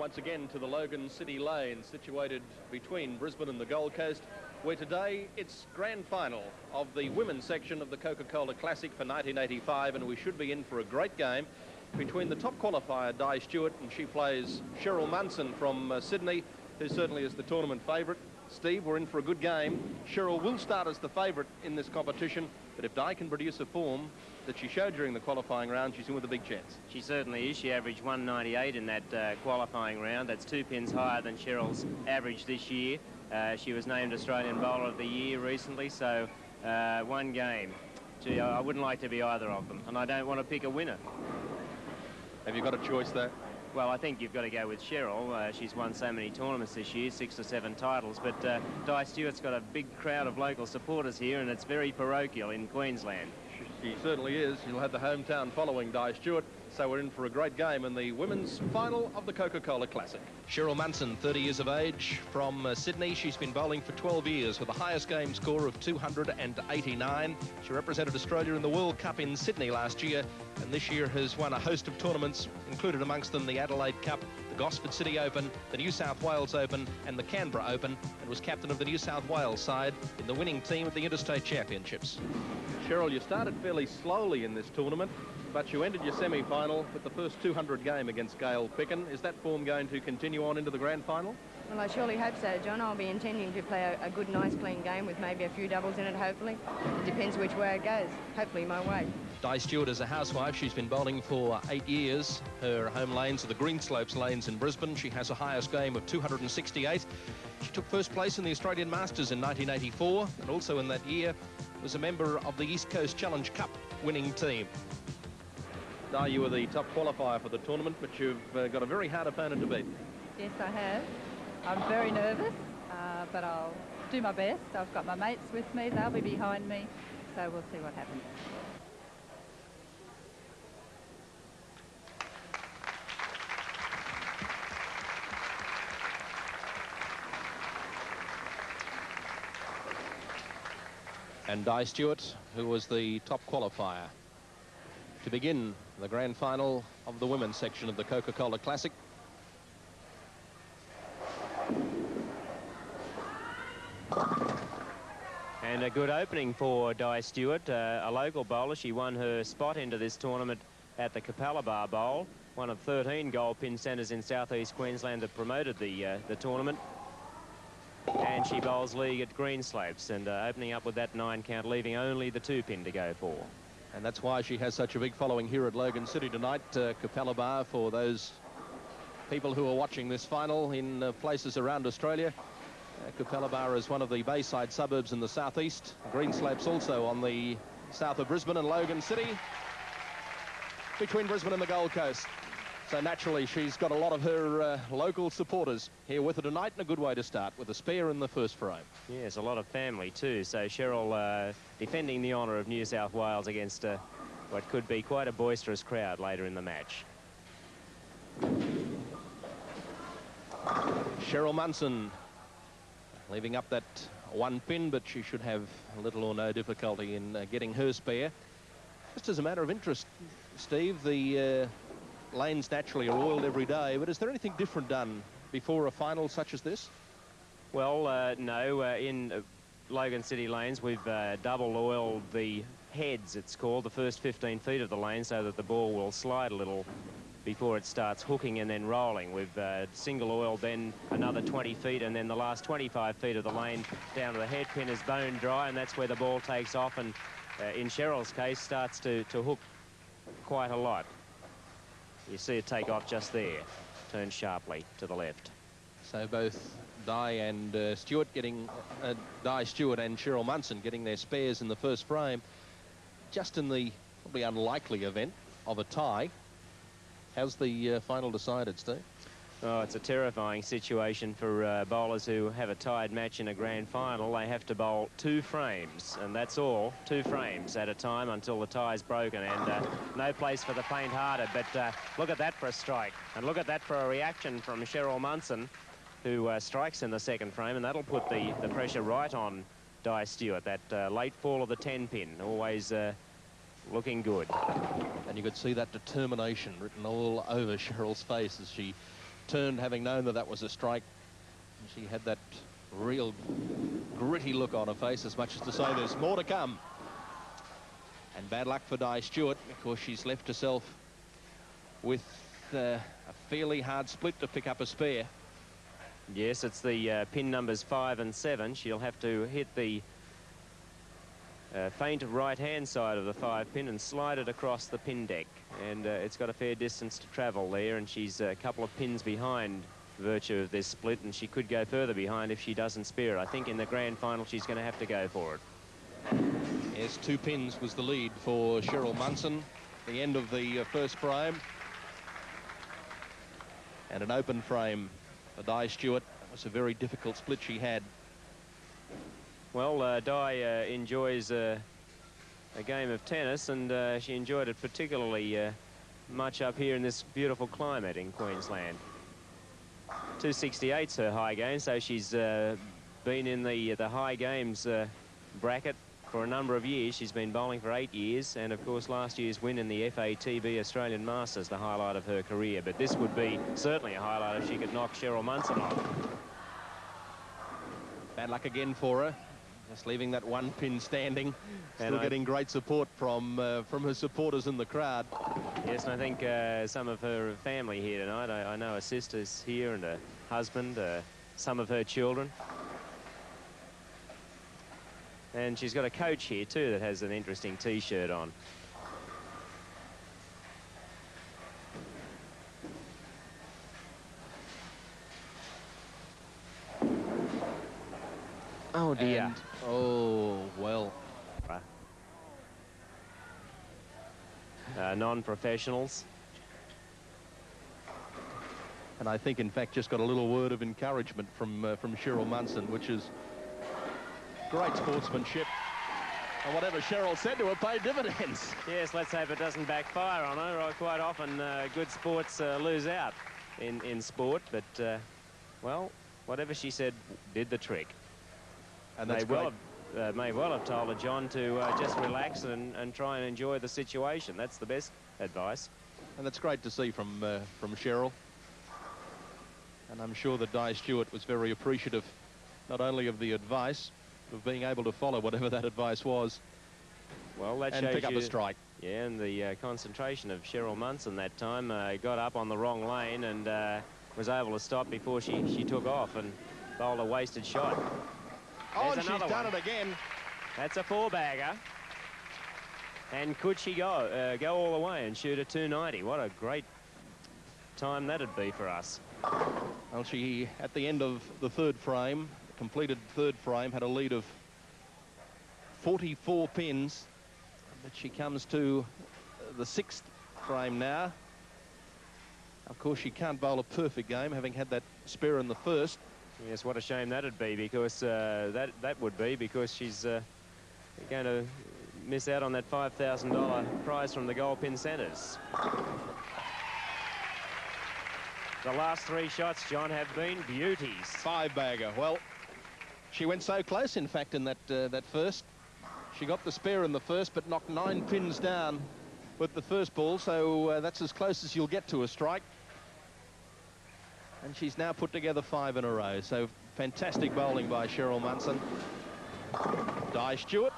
once again to the Logan City Lanes, situated between Brisbane and the Gold Coast, where today it's grand final of the women's section of the Coca Cola Classic for 1985, and we should be in for a great game between the top qualifier, Di Stewart, and she plays Cheryl Munson from Sydney, who certainly is the tournament favourite. Steve, we're in for a good game. Cheryl will start as the favourite in this competition, but if Di can produce a form that she showed during the qualifying round, she's in with a big chance. She certainly is. She averaged 198 in that qualifying round. That's 2 pins higher than Cheryl's average this year. She was named Australian Bowler of the Year recently, so one game. Gee, I wouldn't like to be either of them, and I don't want to pick a winner. Have you got a choice there? Well, I think you've got to go with Cheryl. She's won so many tournaments this year, 6 or 7 titles, but Di Stewart's got a big crowd of local supporters here, and it's very parochial in Queensland. She certainly is. She'll have the hometown following Di Stewart, so we're in for a great game in the women's final of the Coca-Cola Classic. Cheryl Munson, 30 years of age, from Sydney. She's been bowling for 12 years with the highest game score of 289. She represented Australia in the World Cup in Sydney last year, and this year has won a host of tournaments, included amongst them the Adelaide Cup, the Gosford City Open, the New South Wales Open and the Canberra Open, and was captain of the New South Wales side in the winning team of the Interstate Championships. Cheryl, you started fairly slowly in this tournament, but you ended your semi-final with the first 200 game against Gail Picken. Is that form going to continue on into the grand final? Well, I surely hope so, John. I'll be intending to play a good, nice, clean game with maybe a few doubles in it, hopefully. It depends which way it goes. Hopefully my way. Di Stewart is a housewife. She's been bowling for 8 years. Her home lanes are the Greenslopes lanes in Brisbane. She has a highest game of 268. She took first place in the Australian Masters in 1984, and also in that year was a member of the East Coast Challenge Cup winning team. Di, you were the top qualifier for the tournament, but you've got a very hard opponent to beat. Yes, I have. I'm very nervous, but I'll do my best. I've got my mates with me. They'll be behind me, so we'll see what happens. And Di Stewart, who was the top qualifier, to begin the grand final of the women's section of the Coca-Cola Classic. And a good opening for Di Stewart, a local bowler. She won her spot into this tournament at the Capalaba Bowl, one of 13 Goldpin centres in southeast Queensland that promoted the tournament. And she bowls league at Greenslopes, and opening up with that 9 count, leaving only the 2 pin to go for. And that's why she has such a big following here at Logan City tonight. Capalaba, for those people who are watching this final in places around Australia. Capalaba is one of the Bayside suburbs in the southeast. Greenslopes also on the south of Brisbane, and Logan City between Brisbane and the Gold Coast. So naturally, she's got a lot of her local supporters here with her tonight, and a good way to start with a spare in the first frame. Yes, a lot of family too. So Cheryl defending the honour of New South Wales against what could be quite a boisterous crowd later in the match. Cheryl Munson leaving up that 1 pin, but she should have little or no difficulty in getting her spare. Just as a matter of interest, Steve, the lanes naturally are oiled every day, but is there anything different done before a final such as this? Well, no. In Logan City Lanes, we've double oiled the heads, it's called, the first 15 feet of the lane, so that the ball will slide a little before it starts hooking and then rolling. We've single oiled then another 20 feet, and then the last 25 feet of the lane down to the head pin is bone dry, and that's where the ball takes off, and in Cheryl's case starts to hook quite a lot. You see it take off just there, turn sharply to the left. So both Di and Stewart getting, Di Stewart and Cheryl Munson getting their spares in the first frame. Just in the probably unlikely event of a tie, how's the final decided, Steve? Oh, it's a terrifying situation for bowlers who have a tied match in a grand final. They have to bowl 2 frames, and that's all, 2 frames at a time until the tie's broken, and no place for the faint-hearted. But look at that for a strike, and look at that for a reaction from Cheryl Munson, who strikes in the second frame, and that'll put the pressure right on Di Stewart. That late fall of the 10 pin, always looking good. And you could see that determination written all over Cheryl's face as she turned, having known that that was a strike. She had that real gritty look on her face, as much as to say there's more to come. And bad luck for Di Stewart, because she's left herself with a fairly hard split to pick up a spare. Yes, it's the pin numbers 5 and 7. She'll have to hit the faint right-hand side of the 5 pin and slide it across the pin deck. And it's got a fair distance to travel there, and she's a couple of pins behind virtue of this split, and she could go further behind if she doesn't spare it. I think in the grand final she's going to have to go for it. Yes, 2 pins was the lead for Cheryl Munson. The end of the first frame. And an open frame for Di Stewart. That was a very difficult split she had. Well, Di enjoys a game of tennis, and she enjoyed it particularly much up here in this beautiful climate in Queensland. 268's her high game, so she's been in the high games bracket for a number of years. She's been bowling for 8 years, and of course last year's win in the FATB Australian Masters, the highlight of her career. But this would be certainly a highlight if she could knock Cheryl Munson off. Bad luck again for her. Just leaving that 1 pin standing. Still getting great support from her supporters in the crowd. Yes, and I think some of her family here tonight. I know her sister's here, and her husband, some of her children. And she's got a coach here too that has an interesting T-shirt on. Oh dear. And, oh, well. Non-professionals. And I think, in fact, just got a little word of encouragement from Cheryl Munson, which is great sportsmanship. And whatever Cheryl said to her paid dividends. Yes, let's hope it doesn't backfire on her. Quite often, good sports lose out in sport. But, well, whatever she said did the trick. And they may well have told her, John, to just relax and try and enjoy the situation. That's the best advice. And that's great to see from Cheryl. And I'm sure that Di Stewart was very appreciative, not only of the advice, of being able to follow whatever that advice was. Well, that and shows pick up a strike. Yeah, and the concentration of Cheryl Munson that time. Got up on the wrong lane and was able to stop before she took off and bowled a wasted shot. Oh, and she's done it again. That's a 4-bagger. And could she go all the way and shoot a 290? What a great time that'd be for us. Well, she, at the end of the third frame, completed third frame, had a lead of 44 pins. But she comes to the 6th frame now. Of course, she can't bowl a perfect game, having had that spare in the first. Yes, what a shame that'd be, because that would be because she's going to miss out on that $5,000 prize from the Goldpin Centres. The last 3 shots, John, have been beauties. 5-bagger. Well, she went so close, in fact, in that first. She got the spare in the first, but knocked 9 pins down with the first ball, so that's as close as you'll get to a strike. And she's now put together 5 in a row. So fantastic bowling by Cheryl Munson. Di Stewart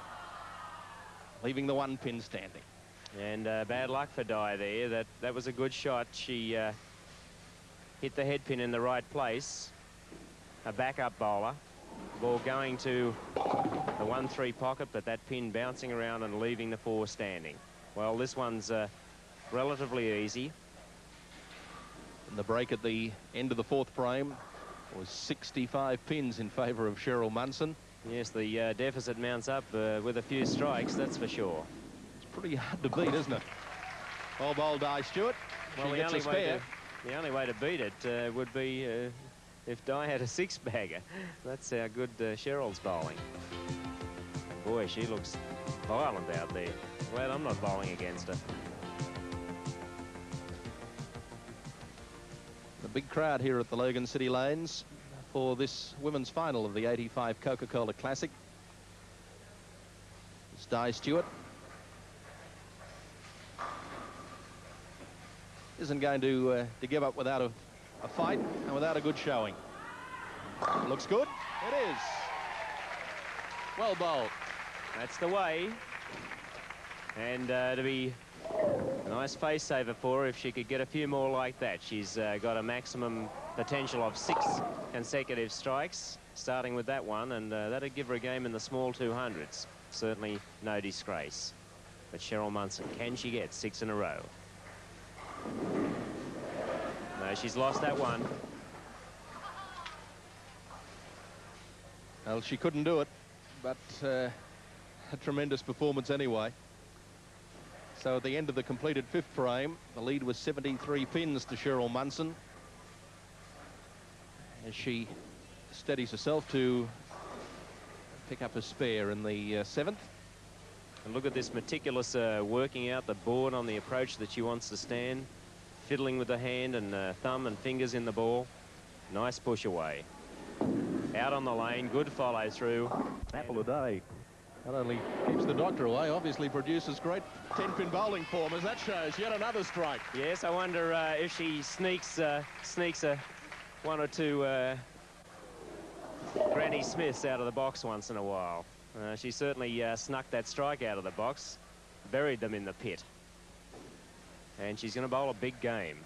leaving the 1 pin standing. And bad luck for Di there. That was a good shot. She hit the head pin in the right place. A backup bowler. Ball going to the 1-3 pocket, but that pin bouncing around and leaving the 4 standing. Well, this one's relatively easy. And the break at the end of the 4th frame was 65 pins in favour of Cheryl Munson. Yes, the deficit mounts up with a few strikes, that's for sure. It's pretty hard to beat, isn't it? Well bowled, Di Stewart. Well, the only way to beat it would be if Di had a 6-bagger. That's how good Cheryl's bowling. Boy, she looks violent out there. Glad I'm not bowling against her. The big crowd here at the Logan City Lanes for this women's final of the 85 Coca Cola Classic. It's Di Stewart. Isn't going to give up without a fight and without a good showing. Looks good. It is. Well bowled. That's the way. And to be a nice face saver for her if she could get a few more like that. She's got a maximum potential of 6 consecutive strikes, starting with that one, and that'd give her a game in the small 200s. Certainly no disgrace. But Cheryl Munson, can she get 6 in a row? No, she's lost that one. Well, she couldn't do it, but a tremendous performance anyway. So at the end of the completed 5th frame, the lead was 73 pins to Cheryl Munson, as she steadies herself to pick up a spare in the 7th. And look at this meticulous working out the board on the approach that she wants to stand, fiddling with the hand and thumb and fingers in the ball. Nice push away. Out on the lane, good follow through. Apple a day. Not only keeps the doctor away, obviously produces great 10-pin bowling form, as that shows. Yet another strike. Yes, I wonder if she sneaks a 1 or 2 Granny Smiths out of the box once in a while. She certainly snuck that strike out of the box, buried them in the pit. And she's going to bowl a big game.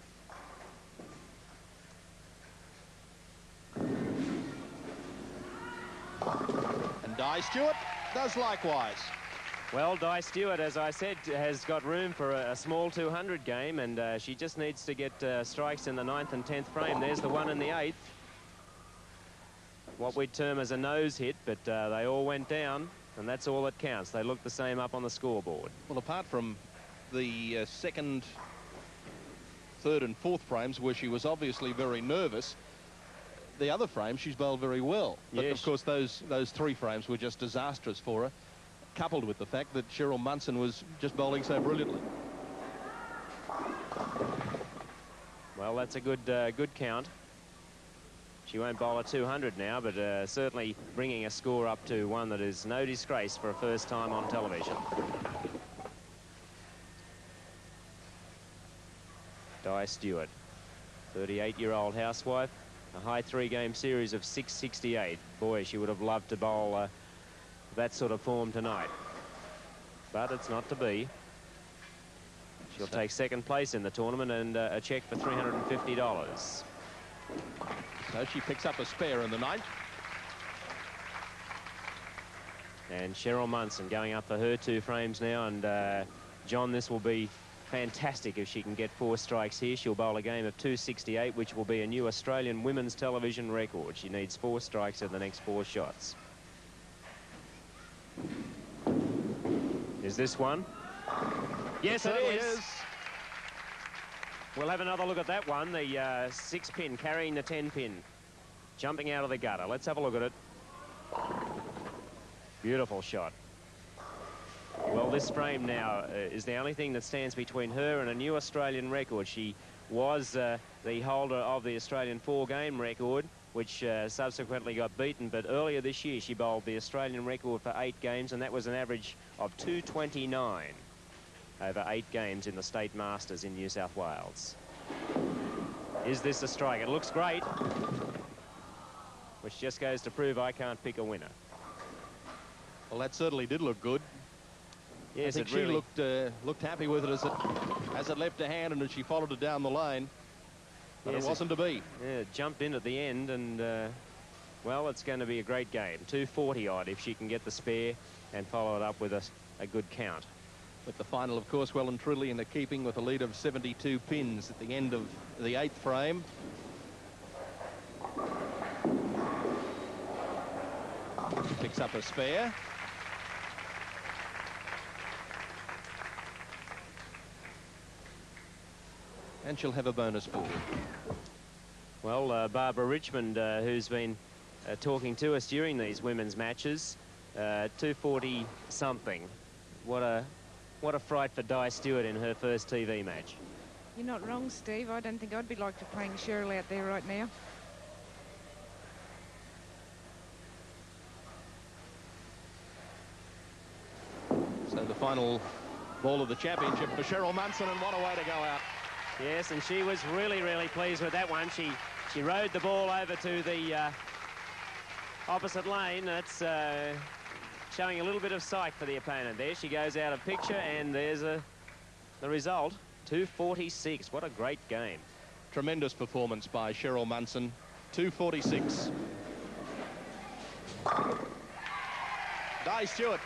And Di Stewart does likewise. Well, Di Stewart, as I said, has got room for a small 200 game, and she just needs to get strikes in the 9th and 10th frame. There's the one in the 8th. What we'd term as a nose hit, but they all went down, and that's all that counts. They look the same up on the scoreboard. Well, apart from the 2nd, 3rd and 4th frames, where she was obviously very nervous, the other frames she's bowled very well. But yes, of course those 3 frames were just disastrous for her, coupled with the fact that Cheryl Munson was just bowling so brilliantly. Well, that's a good count. She won't bowl a 200 now, but certainly bringing a score up to one that is no disgrace for a first time on television. Di Stewart, 38-year-old housewife, a high 3-game series of 668. Boy, she would have loved to bowl that sort of form tonight. But it's not to be. She'll take 2nd place in the tournament and a cheque for $350. So she picks up a spare in the 9th. And Cheryl Munson going up for her 2 frames now. And John, this will be fantastic if she can get 4 strikes here. She'll bowl a game of 268, which will be a new Australian women's television record. She needs 4 strikes in the next 4 shots. Is this one? Yes, it is. We'll have another look at that one. The 6-pin carrying the 10-pin, jumping out of the gutter. Let's have a look at it. Beautiful shot. Well, this frame now is the only thing that stands between her and a new Australian record. She was the holder of the Australian 4-game record, which subsequently got beaten. But earlier this year, she bowled the Australian record for 8 games, and that was an average of 229 over 8 games in the State Masters in New South Wales. Is this a strike? It looks great, which just goes to prove I can't pick a winner. Well, that certainly did look good. Yes, I think it really she looked happy with it as it left her hand and as she followed it down the lane. But yes, it wasn't to be. Yeah, it jumped in at the end, and well, it's going to be a great game. 240 odd if she can get the spare and follow it up with a good count. With the final, of course, well and truly in the keeping, with a lead of 72 pins at the end of the 8th frame. Picks up a spare. And she'll have a bonus ball. Well, Barbara Richmond, who's been talking to us during these women's matches, 240 something. What a fright for Di Stewart in her first TV match. You're not wrong, Steve. I don't think I'd be like to playing Cheryl out there right now. So the final ball of the championship for Cheryl Munson, and what a way to go out. Yes, and she was really, really pleased with that one. She rode the ball over to the opposite lane. That's showing a little bit of sight for the opponent there. She goes out of picture, and there's the result, 246. What a great game. Tremendous performance by Cheryl Munson, 246. Di Stewart.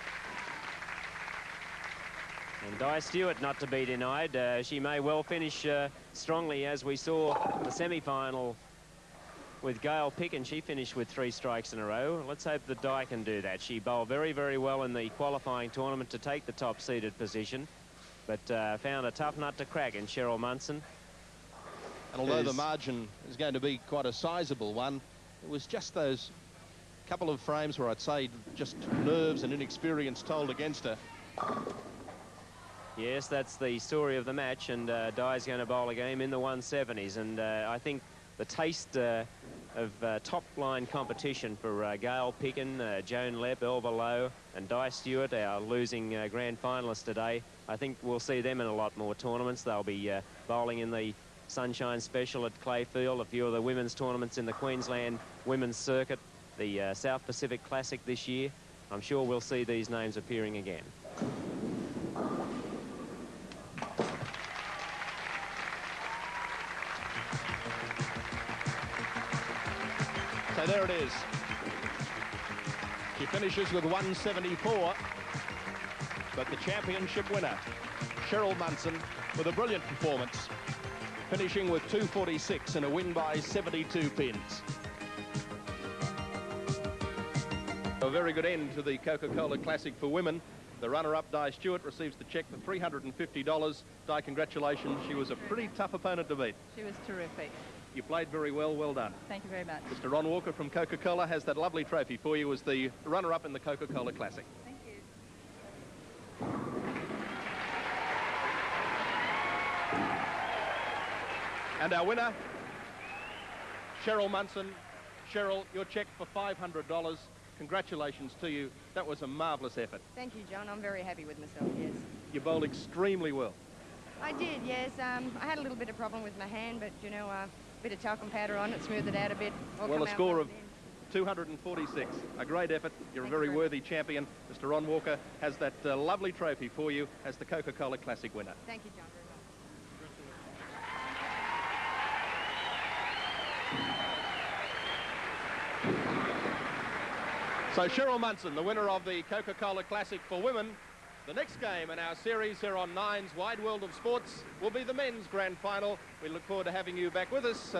And Di Stewart not to be denied. She may well finish strongly, as we saw the semi-final with Gail Picken. She finished with 3 strikes in a row. Let's hope that Di can do that. She bowled very, very well in the qualifying tournament to take the top-seeded position, but found a tough nut to crack in Cheryl Munson. And although the margin is going to be quite a sizable one, it was just those couple of frames where I'd say just nerves and inexperience told against her. Yes, that's the story of the match, and Di's going to bowl a game in the 170s, and I think the taste of top-line competition for Gail Picken, Joan Lepp, Elva Lowe, and Di Stewart, our losing grand finalists today. I think we'll see them in a lot more tournaments. They'll be bowling in the Sunshine Special at Clayfield, a few of the women's tournaments in the Queensland Women's Circuit, the South Pacific Classic this year. I'm sure we'll see these names appearing again. So there it is. She finishes with 174, but the championship winner, Cheryl Munson, with a brilliant performance, finishing with 246 and a win by 72 pins. A very good end to the Coca-Cola Classic for women. The runner-up, Di Stewart, receives the cheque for $350. Di, congratulations. She was a pretty tough opponent to beat. She was terrific. You played very well. Well done. Thank you very much. Mr. Ron Walker from Coca-Cola has that lovely trophy for you as the runner-up in the Coca-Cola Classic. Thank you. And our winner, Cheryl Munson. Cheryl, your cheque for $500. Congratulations to you. That was a marvellous effort. Thank you, John. I'm very happy with myself, yes. You bowled extremely well. I did, yes. I had a little bit of problem with my hand, but, you know, a bit of talcum powder on it, smoothed it out a bit. Well, a score of 246. A great effort. You're a very worthy champion. Mr. Ron Walker has that lovely trophy for you as the Coca-Cola Classic winner. Thank you, John, very much. So Cheryl Munson, the winner of the Coca-Cola Classic for women. The next game in our series here on Nine's Wide World of Sports will be the men's grand final. We look forward to having you back with us.